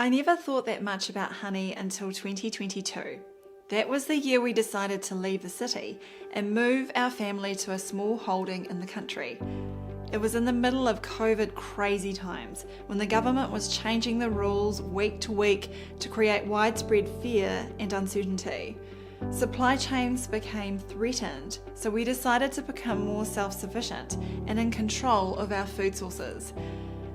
I never thought that much about honey until 2022. That was the year we decided to leave the city and move our family to a small holding in the country. It was in the middle of COVID crazy times when the government was changing the rules week to week to create widespread fear and uncertainty. Supply chains became threatened, so we decided to become more self-sufficient and in control of our food sources.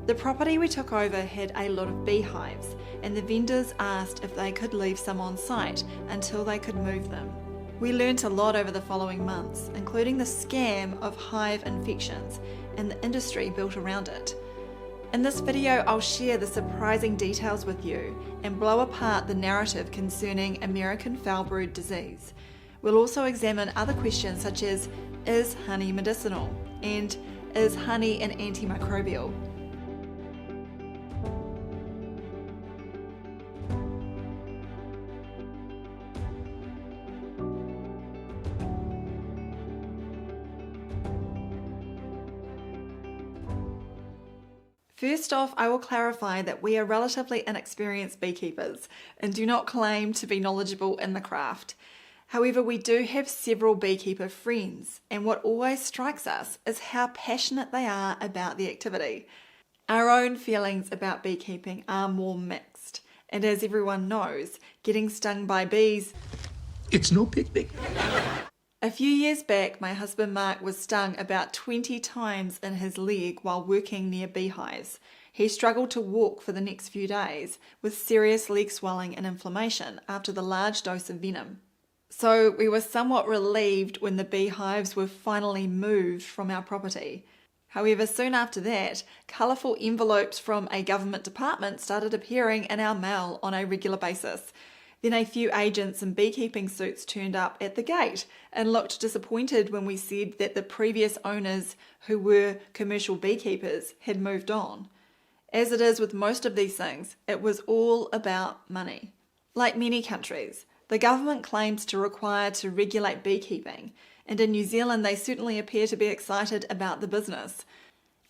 The property we took over had a lot of beehives, and the vendors asked if they could leave some on site until they could move them. We learnt a lot over the following months, including the scam of hive infections and the industry built around it. In this video, I'll share the surprising details with you and blow apart the narrative concerning American Foulbrood disease. We'll also examine other questions such as, is honey medicinal? And is honey an antimicrobial? First off, I will clarify that we are relatively inexperienced beekeepers and do not claim to be knowledgeable in the craft. However, we do have several beekeeper friends, and what always strikes us is how passionate they are about the activity. Our own feelings about beekeeping are more mixed, and as everyone knows, getting stung by bees, it's no picnic. A few years back, my husband Mark was stung about 20 times in his leg while working near beehives. He struggled to walk for the next few days with serious leg swelling and inflammation after the large dose of venom. So we were somewhat relieved when the beehives were finally moved from our property. However, soon after that, colourful envelopes from a government department started appearing in our mail on a regular basis. Then a few agents in beekeeping suits turned up at the gate and looked disappointed when we said that the previous owners, who were commercial beekeepers, had moved on. As it is with most of these things, it was all about money. Like many countries, the government claims to require to regulate beekeeping, and in New Zealand they certainly appear to be excited about the business.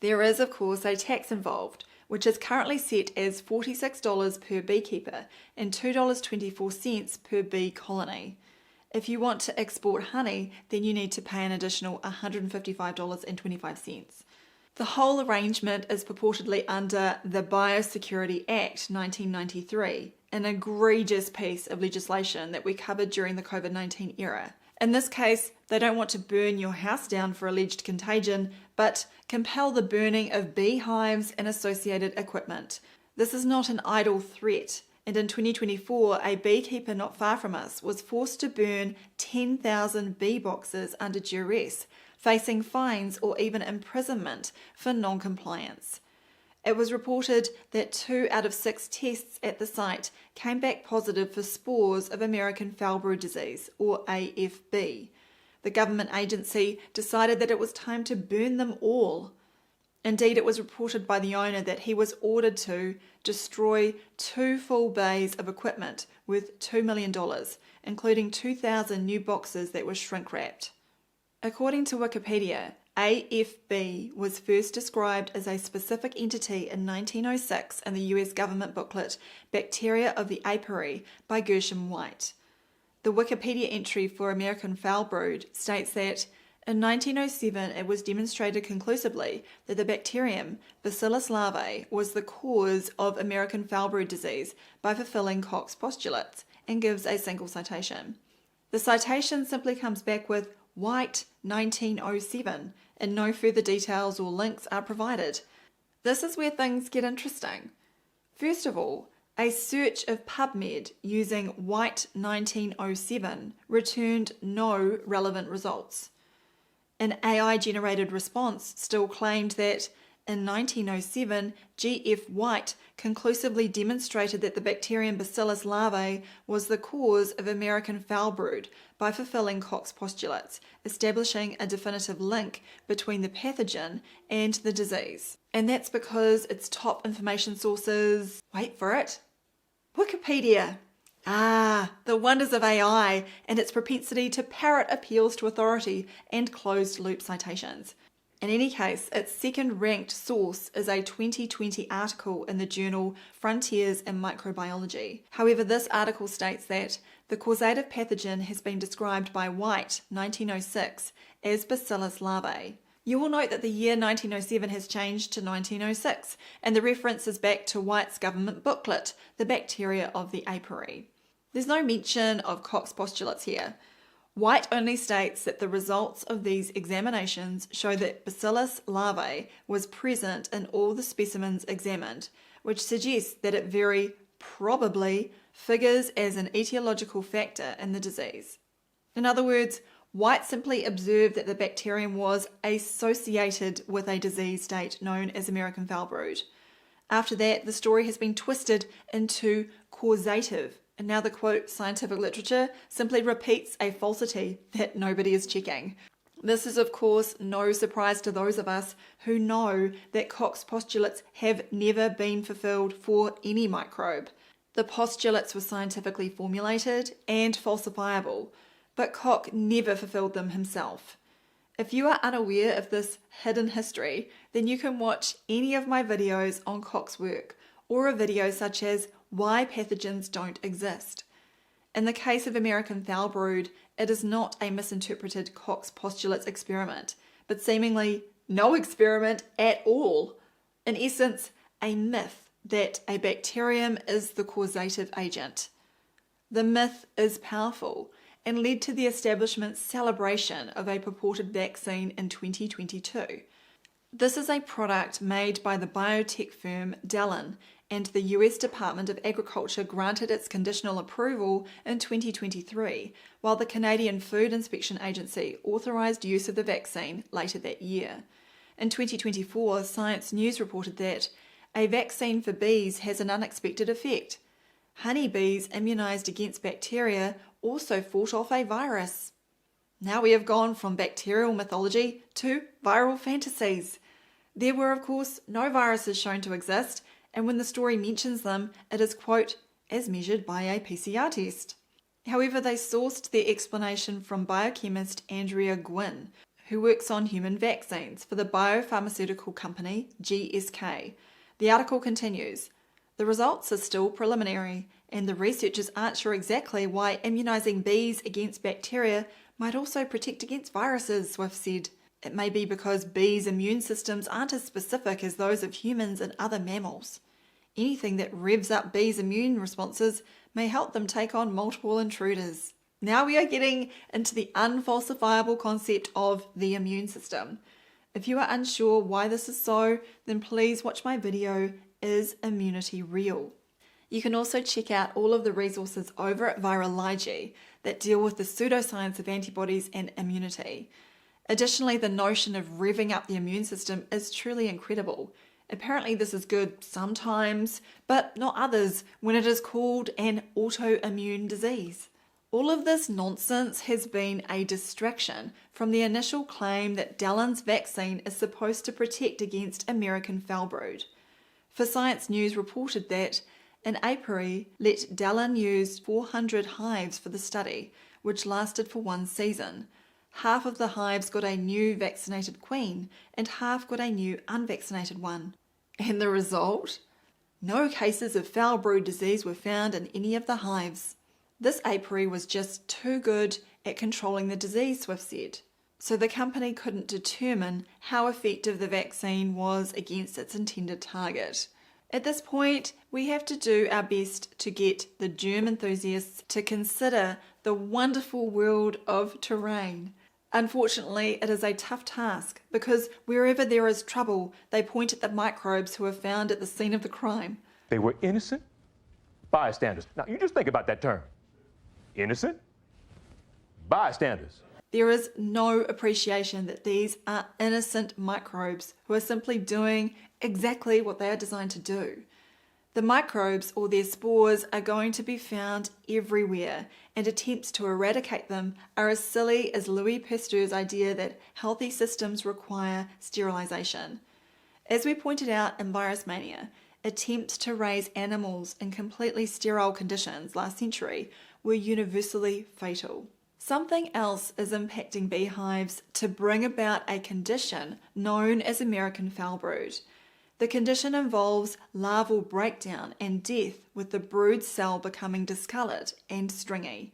There is, of course, a tax involved, which is currently set as $46 per beekeeper and $2.24 per bee colony. If you want to export honey, then you need to pay an additional $155.25. The whole arrangement is purportedly under the Biosecurity Act 1993, an egregious piece of legislation that we covered during the COVID-19 era. In this case, they don't want to burn your house down for alleged contagion, but compel the burning of beehives and associated equipment. This is not an idle threat, and in 2024, a beekeeper not far from us was forced to burn 10,000 bee boxes under duress, facing fines or even imprisonment for non-compliance. It was reported that 2 out of 6 tests at the site came back positive for spores of American Foulbrood disease, or AFB. The government agency decided that it was time to burn them all. Indeed, it was reported by the owner that he was ordered to destroy 2 full bays of equipment worth $2 million, including 2,000 new boxes that were shrink-wrapped. According to Wikipedia, AFB was first described as a specific entity in 1906 in the US government booklet Bacteria of the Apiary by Gershom White. The Wikipedia entry for American Foulbrood states that in 1907 it was demonstrated conclusively that the bacterium Bacillus larvae was the cause of American Foulbrood disease by fulfilling Koch's postulates, and gives a single citation. The citation simply comes back with White 1907, and no further details or links are provided. This is where things get interesting. First of all, a search of PubMed using White 1907 returned no relevant results. An AI-generated response still claimed that in 1907, G.F. White conclusively demonstrated that the bacterium Bacillus larvae was the cause of American Foulbrood by fulfilling Koch's postulates, establishing a definitive link between the pathogen and the disease. And that's because its top information sources, wait for it, Wikipedia. The wonders of AI and its propensity to parrot appeals to authority and closed-loop citations. In any case, its second-ranked source is a 2020 article in the journal Frontiers in Microbiology. However, this article states that the causative pathogen has been described by White, 1906, as Bacillus larvae. You will note that the year 1907 has changed to 1906, and the reference is back to White's government booklet, The Bacteria of the Apiary. There's no mention of Koch's postulates here. White only states that the results of these examinations show that Bacillus larvae was present in all the specimens examined, which suggests that it very probably figures as an etiological factor in the disease. In other words, White simply observed that the bacterium was associated with a disease state known as American Foulbrood. After that, the story has been twisted into causative, and now the quote scientific literature simply repeats a falsity that nobody is checking. This is of course no surprise to those of us who know that Koch's postulates have never been fulfilled for any microbe. The postulates were scientifically formulated and falsifiable, but Koch never fulfilled them himself. If you are unaware of this hidden history, then you can watch any of my videos on Koch's work, or a video such as Why Pathogens Don't Exist. In the case of American Foulbrood, it is not a misinterpreted Koch's postulates experiment, but seemingly no experiment at all. In essence, a myth that a bacterium is the causative agent. The myth is powerful and led to the establishment's celebration of a purported vaccine in 2022. This is a product made by the biotech firm Dallin, and the US Department of Agriculture granted its conditional approval in 2023, while the Canadian Food Inspection Agency authorised use of the vaccine later that year. In 2024, Science News reported that a vaccine for bees has an unexpected effect. Honeybees immunised against bacteria also fought off a virus. Now we have gone from bacterial mythology to viral fantasies. There were, of course, no viruses shown to exist, and when the story mentions them, it is, quote, as measured by a PCR test. However, they sourced their explanation from biochemist Andrea Gwynn, who works on human vaccines for the biopharmaceutical company GSK. The article continues, the results are still preliminary, and the researchers aren't sure exactly why immunising bees against bacteria might also protect against viruses, Swift said. It may be because bees' immune systems aren't as specific as those of humans and other mammals. Anything that revs up bees' immune responses may help them take on multiple intruders. Now we are getting into the unfalsifiable concept of the immune system. If you are unsure why this is so, then please watch my video, Is Immunity Real? You can also check out all of the resources over at Virology that deal with the pseudoscience of antibodies and immunity. Additionally, the notion of revving up the immune system is truly incredible. Apparently this is good sometimes, but not others when it is called an autoimmune disease. All of this nonsense has been a distraction from the initial claim that Dallin's vaccine is supposed to protect against American Foulbrood. For Science News reported that in apiary, let Dallin use 400 hives for the study, which lasted for one season. Half of the hives got a new vaccinated queen and half got a new unvaccinated one. And the result? No cases of Foulbrood disease were found in any of the hives. This apiary was just too good at controlling the disease, Swift said. So the company couldn't determine how effective the vaccine was against its intended target. At this point, we have to do our best to get the germ enthusiasts to consider the wonderful world of terrain. Unfortunately, it is a tough task because wherever there is trouble, they point at the microbes who are found at the scene of the crime. They were innocent bystanders. Now, you just think about that term. Innocent bystanders. There is no appreciation that these are innocent microbes who are simply doing exactly what they are designed to do. The microbes or their spores are going to be found everywhere, and attempts to eradicate them are as silly as Louis Pasteur's idea that healthy systems require sterilisation. As we pointed out in Virus Mania, attempts to raise animals in completely sterile conditions last century were universally fatal. Something else is impacting beehives to bring about a condition known as American Foulbrood. The condition involves larval breakdown and death, with the brood cell becoming discoloured and stringy.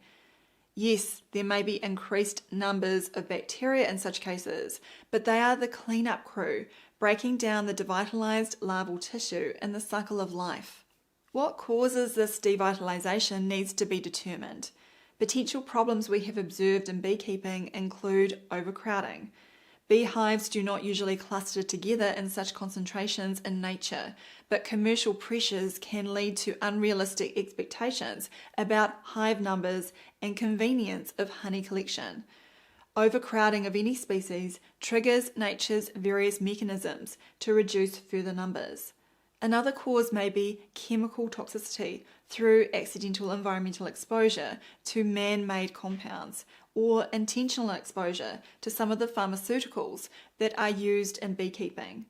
Yes, there may be increased numbers of bacteria in such cases, but they are the cleanup crew, breaking down the devitalised larval tissue in the cycle of life. What causes this devitalisation needs to be determined. Potential problems we have observed in beekeeping include overcrowding. Beehives do not usually cluster together in such concentrations in nature, but commercial pressures can lead to unrealistic expectations about hive numbers and convenience of honey collection. Overcrowding of any species triggers nature's various mechanisms to reduce further numbers. Another cause may be chemical toxicity through accidental environmental exposure to man-made compounds or intentional exposure to some of the pharmaceuticals that are used in beekeeping.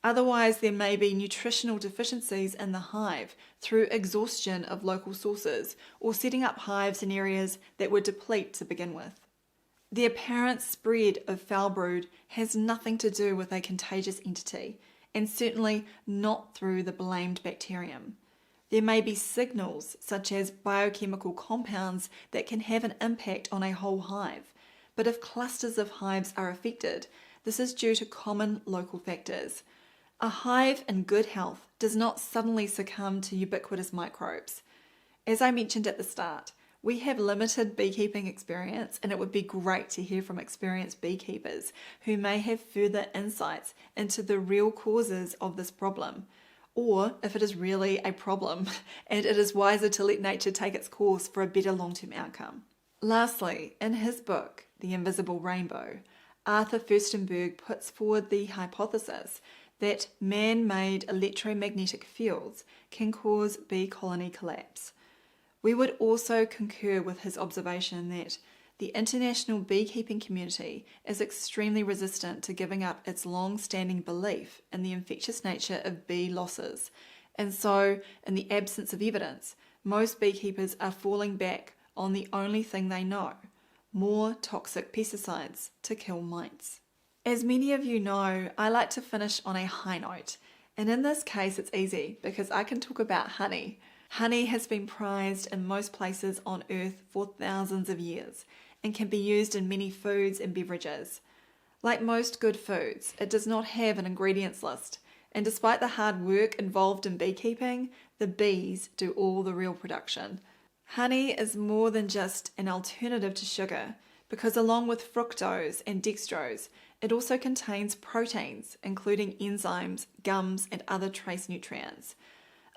Otherwise, there may be nutritional deficiencies in the hive through exhaustion of local sources or setting up hives in areas that were depleted to begin with. The apparent spread of foulbrood has nothing to do with a contagious entity, and certainly not through the blamed bacterium. There may be signals, such as biochemical compounds, that can have an impact on a whole hive, but if clusters of hives are affected, this is due to common local factors. A hive in good health does not suddenly succumb to ubiquitous microbes. As I mentioned at the start, we have limited beekeeping experience, and it would be great to hear from experienced beekeepers who may have further insights into the real causes of this problem, or if it is really a problem and it is wiser to let nature take its course for a better long-term outcome. Lastly, in his book, The Invisible Rainbow, Arthur Furstenberg puts forward the hypothesis that man-made electromagnetic fields can cause bee colony collapse. We would also concur with his observation that the international beekeeping community is extremely resistant to giving up its long-standing belief in the infectious nature of bee losses, and so, in the absence of evidence, most beekeepers are falling back on the only thing they know: more toxic pesticides to kill mites. As many of you know, I like to finish on a high note, and in this case it's easy because I can talk about honey. Honey has been prized in most places on Earth for thousands of years and can be used in many foods and beverages. Like most good foods, it does not have an ingredients list, and despite the hard work involved in beekeeping, the bees do all the real production. Honey is more than just an alternative to sugar, because along with fructose and dextrose, it also contains proteins, including enzymes, gums, and other trace nutrients.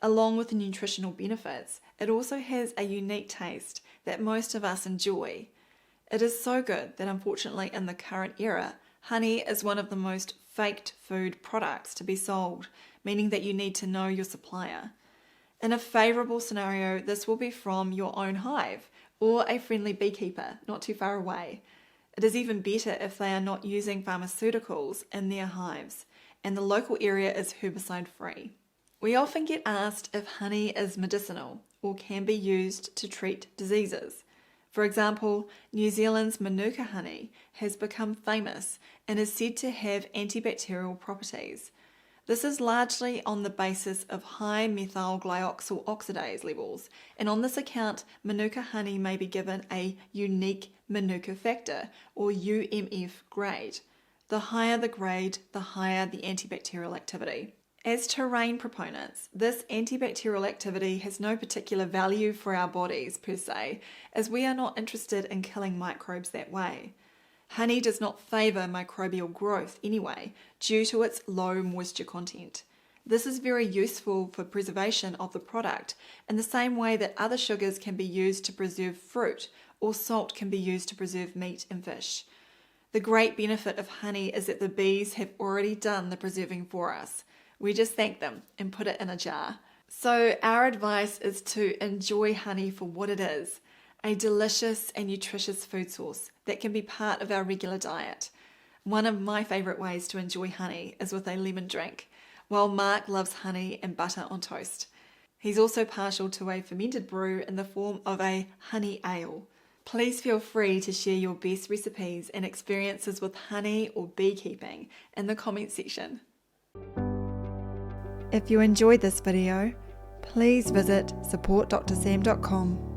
Along with the nutritional benefits, it also has a unique taste that most of us enjoy. It is so good that unfortunately in the current era, honey is one of the most faked food products to be sold, meaning that you need to know your supplier. In a favourable scenario, this will be from your own hive or a friendly beekeeper not too far away. It is even better if they are not using pharmaceuticals in their hives and the local area is herbicide free. We often get asked if honey is medicinal or can be used to treat diseases. For example, New Zealand's Manuka honey has become famous and is said to have antibacterial properties. This is largely on the basis of high methyl glyoxyl oxidase levels, and on this account, Manuka honey may be given a unique Manuka factor or UMF grade. The higher the grade, the higher the antibacterial activity. As terrain proponents, this antibacterial activity has no particular value for our bodies per se, as we are not interested in killing microbes that way. Honey does not favour microbial growth anyway, due to its low moisture content. This is very useful for preservation of the product, in the same way that other sugars can be used to preserve fruit, or salt can be used to preserve meat and fish. The great benefit of honey is that the bees have already done the preserving for us. We just thank them and put it in a jar. So our advice is to enjoy honey for what it is, a delicious and nutritious food source that can be part of our regular diet. One of my favourite ways to enjoy honey is with a lemon drink, while Mark loves honey and butter on toast. He's also partial to a fermented brew in the form of a honey ale. Please feel free to share your best recipes and experiences with honey or beekeeping in the comment section. If you enjoyed this video, please visit supportdrsam.com.